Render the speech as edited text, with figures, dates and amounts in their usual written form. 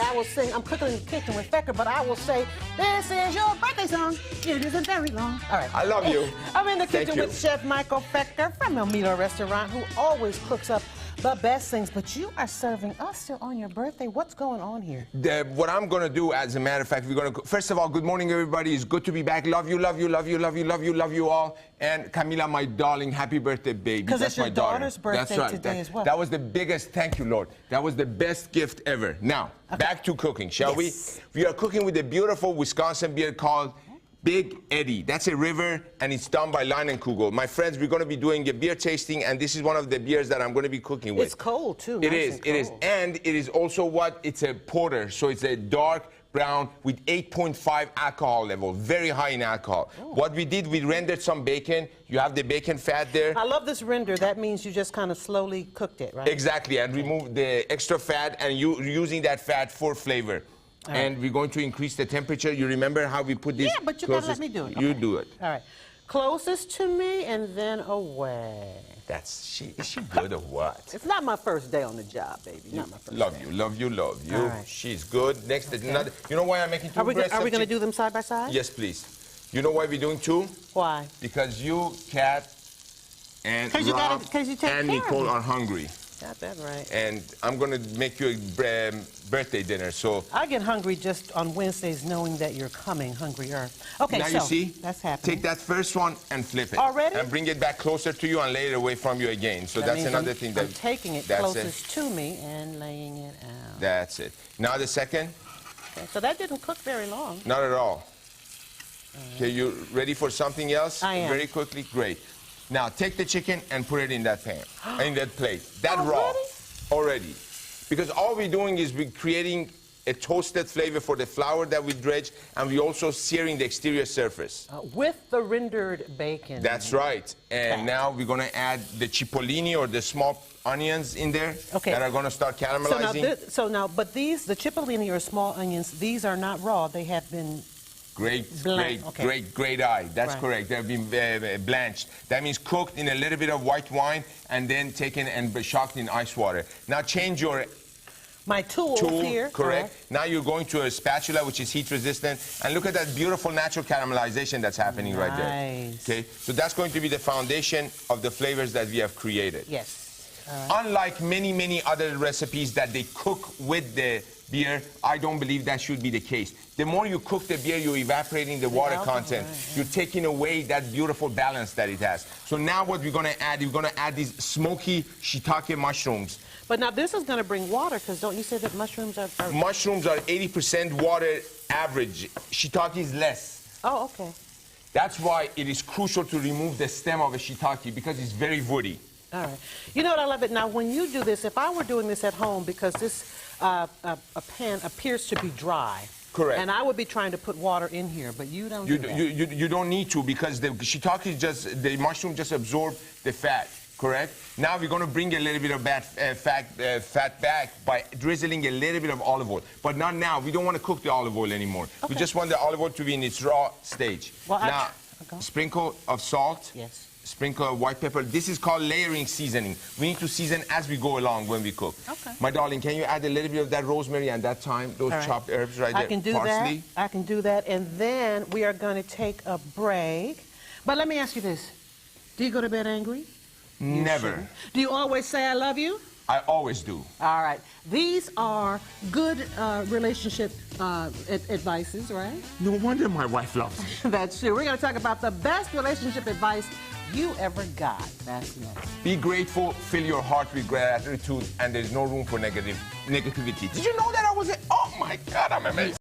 I will sing I'm Cooking in the Kitchen with Feker, but I will say, this is your birthday song. It isn't very long. All right. I love you. I'm in the kitchen you. with Chef Michael Feker from El Milo Restaurant, who always cooks up the best things, but you are serving us still on your birthday. What's going on here? What I'm going to do, as a matter of fact, we're going to... First of all, good morning, everybody. It's good to be back. Love you, love you, love you, love you, love you, love you all. And Camila, my darling, happy birthday, baby. Because it's your daughter's birthday That's right. today as well. That was the biggest, thank you, Lord. That was the best gift ever. Now, back to cooking, shall we? We are cooking with a beautiful Wisconsin beer called Big Eddie. That's a river, and it's done by Line and Kugel. My friends, we're going to be doing a beer tasting, and this is one of the beers that I'm going to be cooking with. It's cold, too. It is, it is. And it is also what? It's a porter, so it's a dark brown with 8.5 alcohol level, very high in alcohol. Oh. What we did, we rendered some bacon. You have the bacon fat there. I love this render. That means you just kind of slowly cooked it, right? Exactly, and remove the extra fat, and you're using that fat for flavor. And we're going to increase the temperature. You remember how we put this? Yeah, but you gotta let me do it. You do it. All right. Closest to me and then away. Is she good or what? It's not my first day on the job, baby. Not my first love day. you, love you, love you. All right. She's good. Next, another. You know why I'm making two breasts? Are we going to do them side by side? Yes, please. You know why we're doing two? Why? Because you, Kat, and Rob, and Nicole are hungry. Got that right. And I'm going to make you a birthday dinner, so... I get hungry just on Wednesdays knowing that you're coming hungrier. Okay, now so you see, that's happening. Take that first one and flip it. Already? And bring it back closer to you and lay it away from you again. So that's another thing that... I'm taking it closest to me and laying it out. That's it. Now the second. Okay, so that didn't cook very long. Not at all. Okay, you ready for something else? I am. Very quickly? Great. Now, take the chicken and put it in that pan, in that plate. That Already? raw. Already. Because all we're doing is we're creating a toasted flavor for the flour that we dredge, and we're also searing the exterior surface. With the rendered bacon. That's right. And now we're going to add the cipollini or the small onions in there that are going to start caramelizing. But these, the cipollini or small onions, these are not raw. They have been... Great eye. That's correct. They've been blanched. That means cooked in a little bit of white wine and then taken and shocked in ice water. Now change your... My tool here. Correct. Now you're going to a spatula, which is heat resistant. And look at that beautiful natural caramelization that's happening right there. Okay? So that's going to be the foundation of the flavors that we have created. Yes. Unlike many, many other recipes that they cook with the beer, I don't believe that should be the case. The more you cook the beer, you're evaporating the water content. You're taking away that beautiful balance that it has. So now what we're going to add, we're going to add these smoky shiitake mushrooms. But now this is going to bring water, because don't you say that mushrooms are... Mushrooms are 80% water average. Shiitake is less. Oh, okay. That's why it is crucial to remove the stem of a shiitake, because it's very woody. All right. You know what, I love it. Now, when you do this, if I were doing this at home, because this a pan appears to be dry. Correct. And I would be trying to put water in here, but you don't do that. You don't need to, because the shiitake is just, the mushroom just absorb the fat, correct? Now we're going to bring a little bit of that fat back by drizzling a little bit of olive oil. But not now. We don't want to cook the olive oil anymore. We just want the olive oil to be in its raw stage. Well, now, sprinkle of salt. Yes. Sprinkle of white pepper. This is called layering seasoning. We need to season as we go along when we cook. Okay. My darling, can you add a little bit of that rosemary and that thyme, those chopped herbs right there? I can do Parsley. that. I can do that. And then we are going to take a break. But let me ask you this. Do you go to bed angry? Never. Do you always say I love you? I always do. All right. These are good relationship advices, right? No wonder my wife loves me. That's true. We're going to talk about the best relationship advice you ever got. That's next. Be grateful, fill your heart with gratitude, and there's no room for negativity. Did you know that I was oh my God, I'm amazing.